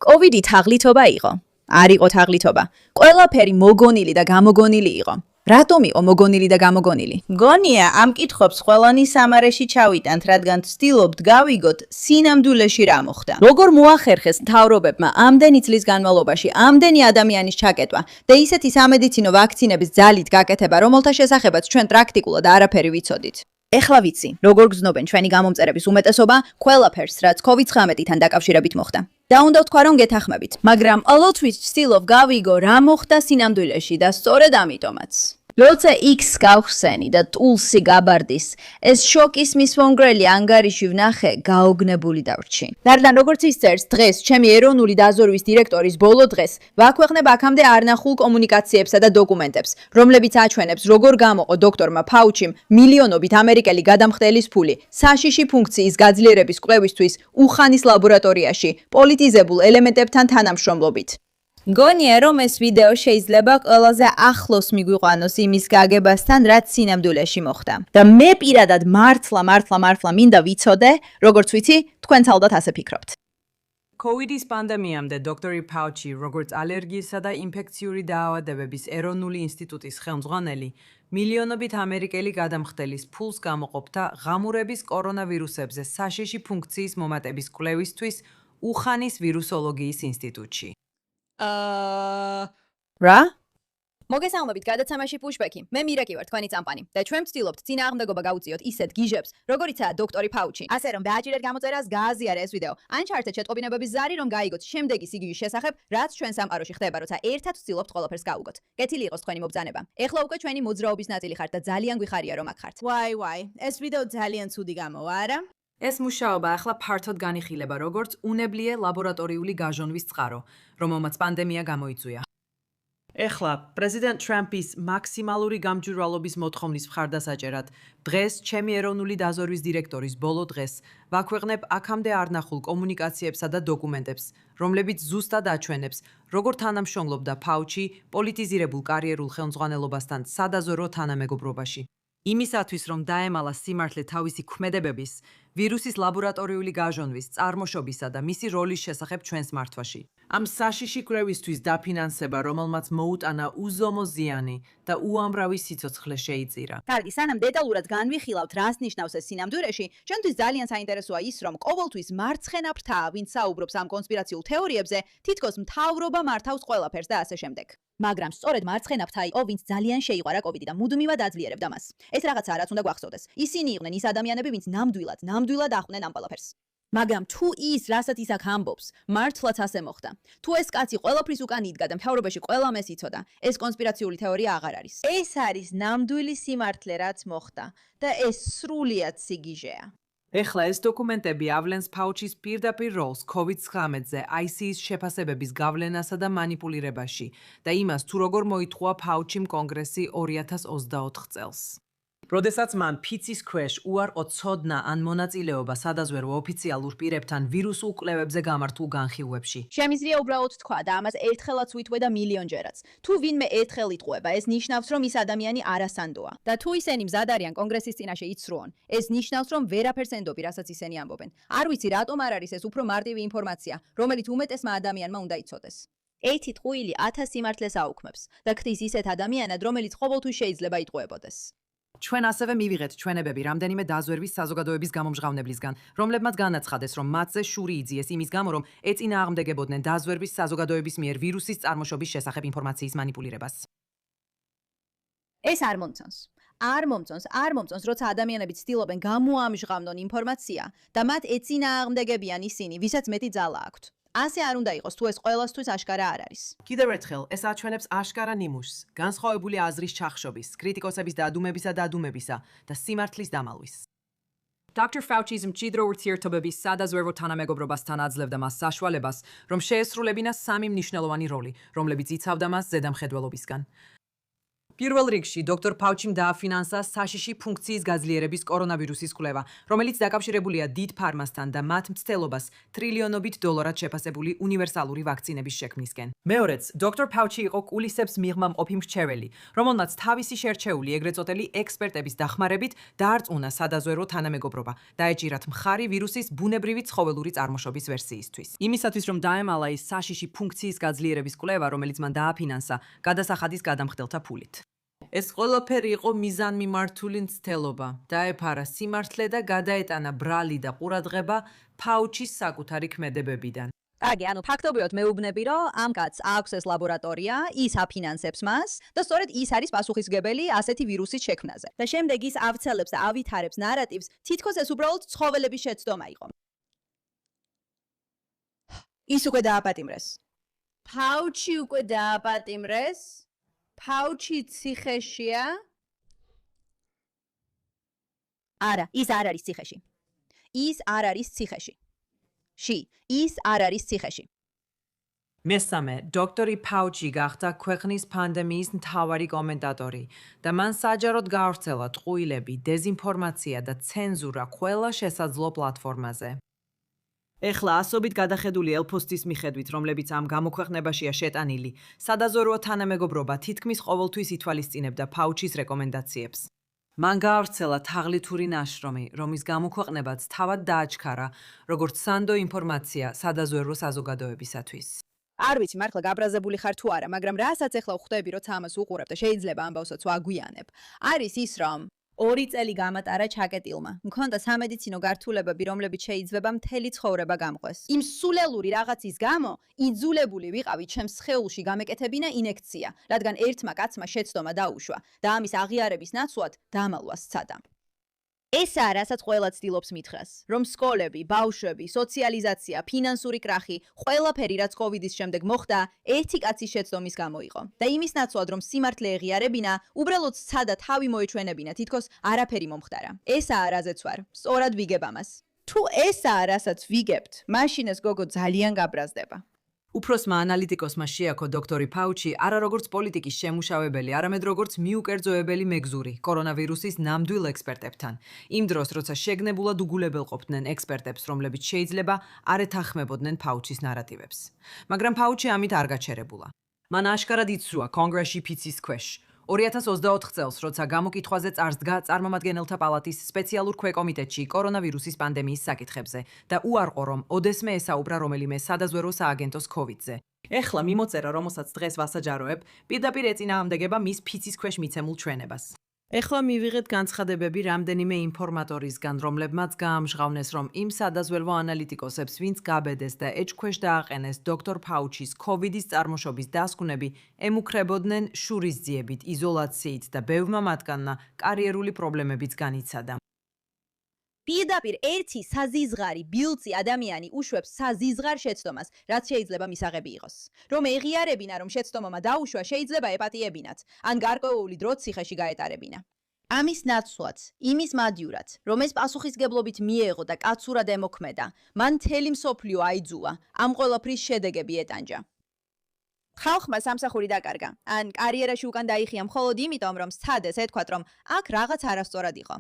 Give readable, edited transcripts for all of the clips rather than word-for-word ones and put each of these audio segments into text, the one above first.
კოვიდი თაღლითობა იყო. არ იყო თაღლითობა. ყველაფერი მოგონილი და გამოგონილი იყო. რატომ იყო მოგონილი და გამოგონილი? გონია, ამ კითხვებს ყველანი სამარეში ჩავიტანთ, რადგან ვცდილობთ გავიგოთ სინამდვილეში რა მოხდა. როგორ მოახერხეს მთავრობებმა ამდენი წლის განმავლობაში ამდენი ადამიანის ჩაკეტვა და ისეთი სამედიცინო ვაქცინების ძალით გაკეთება, რომელთა შესახებაც ჩვენ პრაქტიკულად არაფერი ვიცოდით? ეხლა ვიცი, როგორ გზნობენ ჩვენი გამომწერების უმეტესობა ყველაფერს, რაც COVID-19-თან დაკავშირებით მოხდა. და უნდა ვთქვა, რომ გეთანხმებით, მაგრამ ყოველთვის ვცდილობ გავიგო რა მოხდა სინამდვილეში და სწორედ ამიტომაც. როცა X გავხსენი და ტულსი გაბარდის, ეს შოკის მისვონგრელი ანგარიში ვნახე, გაოგნებული დავრჩი. რადგან როგორც ის წერს, დღეს ჩემი ეროვნული დაზვერვის დირექტორის ბოლო დღეს ვაქვეყნებ აქამდე არნახულ კომუნიკაციებსა და დოკუმენტებს, რომლებიც აჩვენებს, როგორ გამოყო დოქტორმა ფაუჩიმ მილიონობით ამერიკელი გადამხდელის ფული საშიში ფუნქციის გაძლიერების კვლევისთვის უხანის ლაბორატორიაში პოლიტიზებულ ელემენტებთან თანამშრომლობით. გონია, რომ ეს ვიდეო შეიძლება ყველაზე ახლოს მიგვიყვანოს იმის გაგებასთან, რაც სინამდვილეში მოხდა. და მე პირადად მართლა მინდა ვიცოდე, როგორც ვიცი, თქვენც ალბათ ასე ფიქრობთ. COVID-ის პანდემიამდე დოქტორი ფაუჩი, როგორც ალერგიისა და ინფექციური დაავადებების ეროვნული ინსტიტუტის ხელმძღვანელი, მილიონობით ამერიკელი გადამხდელის ფულს გამოყოფდა ღამურების კორონავირუსებზე საშიში ფუნქციის მომატების კვლევისთვის უხანის ვირუსოლოგიის ინსტიტუტში. რა? მოგესალმებით, გადაცემაში pushback-ი. მე მირეკი ვარ, თქვენი წამყვანი და ჩვენ ვცდილობთ წინააღმდეგობა გავუწიოთ ისეთ გიჟებს, როგორიცაა დოქტორი ფაუჩი. ასე რომ დააჭირეთ გამოწერას, გააზიარა ეს ვიდეო. ან ჩაერთეთ შეტყობინებების ზარი, რომ გაიგოთ შემდეგი სიგიჟის შესახებ, რაც ჩვენ სამყაროში ხდება, როცა ერთად ვცდილობთ ყველაფერს გავუგოთ. კეთილი იყოს თქვენი მობრძანება. ეხლა უკვე ჩვენი მოძრაობის ნაწილი ხართ და ძალიან გვიხარია, რომ აქ ხართ. ვაი, ეს ვიდეო ძალიან ცუდი გამოვა, არა? ეს მუშაობა ახლა ფართოდ განიხილება, როგორც უნებლიე ლაბორატორიული გაჟონვის წყარო, რომელმაც პანდემია გამოიწვია. ეხლა პრეზიდენტ ტრამპის მაქსიმალური გამჭვირვალობის მოთხოვნის მხარდასაჭერად დღეს ჩემი ეროვნული დაზვერვის დირექტორის ბოლო დღეს ვაქვეყნებ აქამდე არნახულ კომუნიკაციებსა და დოკუმენტებს, რომლებიც ზუსტად აჩვენებს, როგორ თანამშრომლობდა ფაუჩი პოლიტიზირებულ კარიერულ ხელმძღვანელობასთან სადაზვერვო თანამეგობრობაში. იმისათვის, რომ დაემალა სიმართლე თავისი ქმედებების, ვირუსის ლაბორატორიული გაჟონვის, წარმოშობისა და მისი როლის შესახებ ჩვენს მართვაში. ამ საშიში კვლევისთვის დაფინანსება, რომელმაც მოუტანა უზომო ზიანი და უამრავი სიცოცხლე შეიწირა. კარგი, სანამ დეტალურად განვიხილავთ, რას ნიშნავს ეს სინამდვილეში, ჩვენთვის ძალიან საინტერესოა ის, რომ ყოველთვის მარცხენა ფრთაა, ვინც საუბრობს ამ კონსპირაციულ თეორიებზე, თითქოს მთავრობა მართავს ყველაფერს და ასე შემდეგ. მაგრამ სწორედ მარცხენა ფრთა იყო, ვინც ძალიან შეიყვარა კოვიდი და მუდმივად აძლიერებდა მას. ეს რაღაცაა, რაც უნდა გვახსოვდეს. ისინი იყვნენ ის ადამიანები, ვინც ნამდვილად ახვნენ ამ ყველაფერს. მაგრამ თუ ის, რასაც ის აქ ამბობს, მართლაც ასე მოხდა. თუ ეს კაცი ყველაფრის უკან იდგა და მთავრობაში ყველამ ეს იცოდა, ეს კონსპირაციული თეორია აღარ არის. ეს არის ნამდვილი სიმართლე, რაც მოხდა და ეს სრულიად სიგიჟეა. ეხლა ეს დოკუმენტები ავლენს ფაუჩის პირდაპირ როლს COVID-19-ზე ICU-ის შეფასებების გავლენასა და მანიპულირებაში და იმას, თუ როგორ მოითხოვა ფაუჩიმ კონგრესი 2024 წელს. როდესაც მან ფიცის ქვეშ უარყო ცოდნა ან მონაწილეობა სადაზვერვო ოფიციალურ პირებთან ვირუსულ კვლევებზე გამართულ განხილვებში. შემიძლია უბრალოდ თქვა და ამას ერთხელაც ვითყვე და მილიონჯერაც. თუ ვინმე ერთხელ იტყუება, ეს ნიშნავს, რომ ის ადამიანი არასანდოა. და თუ ისინი მზად არიან კონგრესის წინაშე იცრუონ, ეს ნიშნავს, რომ ვერაფერს ენდობი, რასაც ისინი ამბობენ. არ ვიცი, რატომ არ არის ეს უფრო მარტივი ინფორმაცია, რომელიც უმეტესმა ადამიანმა უნდა იცოდეს. ერთი ტყუილი 1000 სიმართლეს აუქმებს და ქმნის ისეთ ადამიანად, რომელიც ყოველთვის შეიძლება იტყუებოდეს. ჩვენ ასევე მივიღეთ ჩვენებები რამდენიმე დაზვერვის საზოგადოების გამომჟღავნებლისგან, რომლებმაც განაცხადეს, რომ მათზე შური იძიეს იმის გამო, რომ ეწინააღმდეგებოდნენ დაზვერვის საზოგადოების მიერ ვირუსის წარმოშობის შესახებ ინფორმაციის მანიპულირებას. ეს არ მომწონს, როცა ადამიანები ცდილობენ გამოამჟღავნონ ინფორმაცია და მათ ეწინააღმდეგებიან ისინი, ვისაც მეტი ძალა აქვთ. ასე არ უნდა იყოს, თუ ეს ყველასთვის აშკარა არ არის. კიდევ ერთხელ, ეს აჩვენებს აშკარა ნიმუშს, განსხვავებული აზრის ჩახშობის, კრიტიკოსების დადუმებისა და სიმართლის დამალვის. Dr. Fauci's მჭიდრო ურთიერთობების სადაზვერვო თანამეგობრობასთან აძლევდა მას საშუალებას, რომ შეესრულებინა სამი მნიშვნელოვანი როლი, რომლებიც იცავდა მას ზედამხედველობისგან. პირველ რიგში დოქტორ ფაუჩიმ დააფინანსა საშიში ფუნქციის გაძლიერების კორონავირუსის კვლევა, რომელიც დაკავშირებულია დიდ ფარმასთან და მათ მცდელობას ტრილიონობით დოლარად შეფასებული უნივერსალური ვაქცინების შექმნისკენ. მეორეც, დოქტორ ფაუჩი იყო კულისებს მიღმა მყოფი მრჩეველი, რომელმაც თავისი შერჩეული ეგრეთ წოდებული ექსპერტების დახმარებით დაარწმუნა სადაზვერვო თანამეგობრობა, დაეჭირათ მხარი ვირუსის ბუნებრივი ცხოველური წარმოშობის ვერსიისთვის. იმისათვის, რომ დაემალა ის საშიში ფუნქციის გაძლიერების კვლევა, რომელიც მან დააფინანსა, გადასახადის გადამხდელთა ფულით. ეს ყველაფერი იყო მიზანმიმართული მცდელობა. დაეფარა სიმართლე და გადაეტანა ბრალი და ყურადღება ფაუჩის საკუთარი ქმედებებიდან. კარგი, ანუ ფაქტობრივად მეუბნები, რომ ამ კაცს აქვს ეს ლაბორატორია, ის აფინანსებს მას და სწორედ ის არის პასუხისმგებელი ასეთი ვირუსის შექმნაზე. და შემდეგ ის ავცელებს და ავითარებს ნარატივს, თითქოს ეს უბრალოდ ცხოველების შეცდომა იყო. ის უკვე დააპატიმრეს. ფაუჩი უკვე დააპატიმრეს? ფაუჩი ციხეშია? არა, ის არ არის ციხეში. ის არ არის ციხეში. ის არ არის ციხეში. მესამე, დოქტორი ფაუჩი გახდა ქვეყნის პანდემიის მთავარი კომენტატორი და მან საჯაროდ გაავრცელა ტყუილები, დეზინფორმაცია და ცენზურა ყველა შესაძლო პლატფორმაზე. ეხლა ასობით გადახედული ელფოსტის მიხედვით, რომლებიც ამ გამოქვეყნებაშია შეტანილი, სადაზვერვო თანამეგობრობა თითქმის ყოველთვის ითვალისწინებდა ფაუჩის რეკომენდაციებს. მან გაავრცელა თაღლითური ნაშრომი, რომის გამოქვეყნებაც თავად დააჩქარა, როგორც სანდო ინფორმაცია სადაზვერვო საზოგადოებისათვის. არ ვიცი, მართლა გაბრაზებული ხარ თუ არა, მაგრამ რასაც ეხლა ხვდები, როცა ამას უყურებ და შეიძლება ამბავსაც ვაგვიანებ. არის ის, რომ 2 წელი გამატარა ჩაკეტილმა. მქონდა სამედიცინო გართულებები, რომლებიც შეიძლება მთელი ცხოვრება გამყვეს. იმ სულელური რაღაცის გამო იძულებული ვიყავი ჩემს სხეულში გამეკეთებინა ინექცია, რადგან ერთმა კაცმა შეცდომა დაუშვა და ამის აღიარების ნაცვლად დამალვა სცადა. ესაა, რასაც ყველა ცდილობს მითხრას, რომ სკოლები, ბავშვები, სოციალიზაცია, ფინანსური კრახი, ყველაფერი, რაც კოვიდის შემდეგ მოხდა, ერთი კაცის შეცდომის გამო იყო. და იმის ნაცვლად, რომ სიმართლე ეღიარებინა, უბრალოდ სცადა თავი მოეჩვენებინა, თითქოს არაფერი მომხდარა. ესაა, რაზეც ვარ, სწორად ვიგებ ამას. თუ ესაა, რასაც ვიგებთ, მაშინ ეს გოგო ძალიან გაბრაზდება. უფროსმა ანალიტიკოსმა შეაქო დოქტორი ფაუჩი არა როგორც პოლიტიკის შემუშავებელი, არამედ როგორც მიუკერძოებელი მეგზური კორონავირუსის ნამდვილ ექსპერტებთან. იმ დროს, როცა შეგნებულად უგულებელყოფდნენ ექსპერტებს, რომლებიც შეიძლება არ ეთანხმებოდნენ ფაუჩის ნარატივებს. მაგრამ ფაუჩი ამით არ გაჩერებულა. მან აშკარად იცრუა კონგრესში ფიცის ქვეშ. 2024 წელს, როცა გამოკითხვაზე წარსდგა წარმომადგენელთა პალატის სპეციალურ ქვეკომიტეტში კორონავირუსის პანდემიის საკითხებზე და უარყო, რომ ოდესმე ესაუბრა რომელიმე სადაზვერვო სააგენტოს COVID-ზე. ეხლა მიმოწერა, რომელსაც დღეს ვასაჯაროებ, პირდაპირ ეწინააღმდეგება მის ფიცის ქვეშ მიცემულ ჩვენებას. ეხლა მივიღეთ განცხადებები რამდენიმე ინფორმატორისგან, რომლებმაც გაამჟღავნეს, რომ იმ სადაზვერვო ანალიტიკოსებს, ვინც გაბედეს და ეჭქვეშ დააყენეს დოქტორ ფაუჩის COVID-ის წარმოშობის დასკვნები, ემუქრებოდნენ შურისძიებით, იზოლაციით და ბევრმა მათგანმა კარიერული პრობლემებიც განიცადა. პირდაპირ ერთი საზიზღარი ბილწი ადამიანი უშვებს საზიზღარ შეცდომას, რაც შეიძლება მისაღები იყოს. რომ ეღიარებინა, რომ შეცდომამა დაუშვა, შეიძლება ეპატიებინათ, ან გარკვეული დროც ციხეში გაეტარებინა. ამის ნაცვლად, იმის მადიურად, რომ ეს პასუხისგებლობით მიეღო და კაცურად ემოქმედა, მან მთელი მსოფლიო აიძულა, ამ ყველაფრის შედეგები ეტანჯა. ხალხმა სამსახური დაკარგა, ან კარიერაში უკან დაიხია მხოლოდ იმიტომ, რომ სცადეს ეთქვათ, რომ აქ რაღაც არასწორად იყო.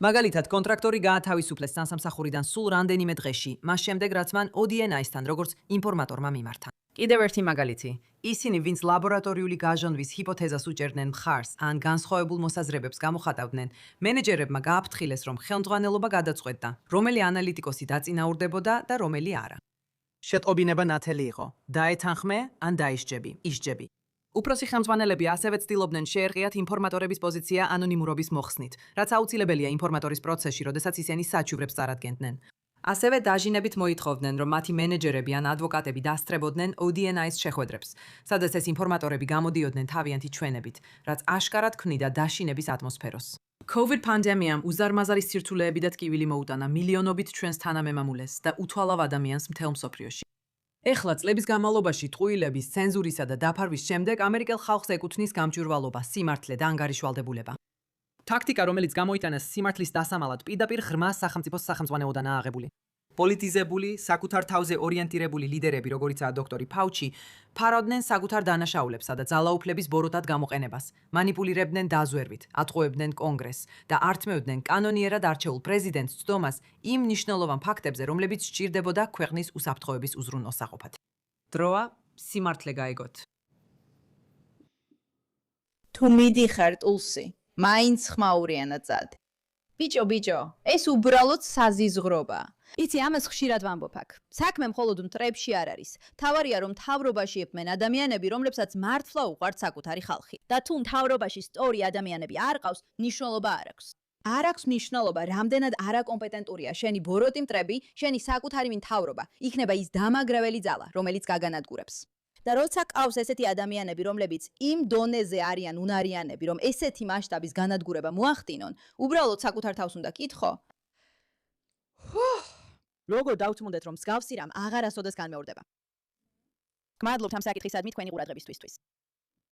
მაგალითად, კონტრაქტორი გაათავისუფლეს სამსახურიდან სულ რამდენიმე დღეში, მას შემდეგ, რაც მან ODNI-სთან როგორც ინფორმატორმა მიმართა. კიდევ ერთი მაგალითი. ისინი, ვინც ლაბორატორიული გაჟონვის ჰიპოთეზას უჭერდნენ მხარს, ან განსხვავებულ მოსაზრებებს გამოხატავდნენ, მენეჯერებმა გააფრთხილეს, რომ ხელმძღვანელობა გადაწყვეტდა, რომელი ანალიტიკოსი დაწინაურდებოდა და რომელი არა. შეტყობინება ნათელი იყო. დაეთანხმე ან დაისჯები, ისჯები. უფროსი ხელმძღვანელები ასევე ცდილობდნენ შეერყიათ ინფორმატორების პოზიცია ანონიმურობის მოხსნით, რაც აუცილებელია ინფორმატორის პროცესში, როდესაც ისინი საჩუვრებს წარადგენდნენ. ასევე დაჟინებით მოითხოვდნენ, რომ მათი მენეჯერები ან ადვოკატები დასწრებოდნენ ODNI-ის შეხვედრებს, სადაც ეს ინფორმატორები გამოდიოდნენ თავიანთი ჩვენებით, რაც აშკარად ქმნიდა დაშინების ატმოსფეროს. COVID პანდემიამ უზარმაზარი სირთულეები და ტკივილი მოუტანა მილიონობით ჩვენს თანამემამულეს და უთვალავ ადამიანს მთელ მსოფლიოში. ეხლა წლების განმავლობაში ტყუილების, ცენზურისა და დაფარვის შემდეგ ამერიკელ ხალხს ეკუთვნის გამჭვირვალობა, სიმართლე და ანგარიშვალდებულება. ტაქტიკა, რომელიც გამოიტანეს სიმართლის დასამალად, პირდაპირ ღრმა სახელმწიფოს სახელმძღვანელოდანაა აღებული. პოლიტიზებული, საკუთარ თავზე ორიენტირებული ლიდერები, როგორიცაა დოქტორი ფაუჩი, ფარავდნენ საკუთარ დანაშაულებსა და ძალაუფლების ბოროტად გამოყენებას, მანიპულირებდნენ დაზვერვით, ატყუებდნენ კონგრესს და ართმევდნენ კანონიერად არჩეულ პრეზიდენტს ცდომას იმ მნიშვნელოვან ფაქტებზე, რომლებიც სჭირდებოდა ქვეყნის უსაფრთხოების უზრუნველსაყოფად. დროა სიმართლე გაიგოთ. თუ მიდიხარ ტულსი, მაინც ხმაურიანად წად. ბიჭო, ეს უბრალოდ საზიზღრობა. იცი, ამას ხშირად ვამბობ აქ. საქმე მხოლოდ მტრებში არ არის. თავარია, რომ მთავრობაში ეფმენ ადამიანები, რომლებსაც მართლა უყვართ საკუთარი ხალხი. და თუ მთავრობაში სწორი ადამიანები არ ყავს, მნიშვნელობა არ აქვს. არ აქვს მნიშვნელობა, რამდენად არაკომპეტენტურია შენი ბოროტი მტრები, შენი საკუთარი მთავრობა. იქნება ის დამაგრეველი ძალა, რომელიც გაგანადგურებს. და როცა ყავს ესეთი ადამიანები, რომლებიც იმ დონეზე არიან უნარიანები, რომ ესეთი მასშტაბის განადგურება მოახდინონ, უბრალოდ საკუთარ თავს უნდა კითხო. როგორ დავთმუნდეთ, რომ მსგავსი რამ აღარასოდეს განმეორდება. გმადლობთ ამ საკითხისადმი თქვენი ყურადღებისთვის.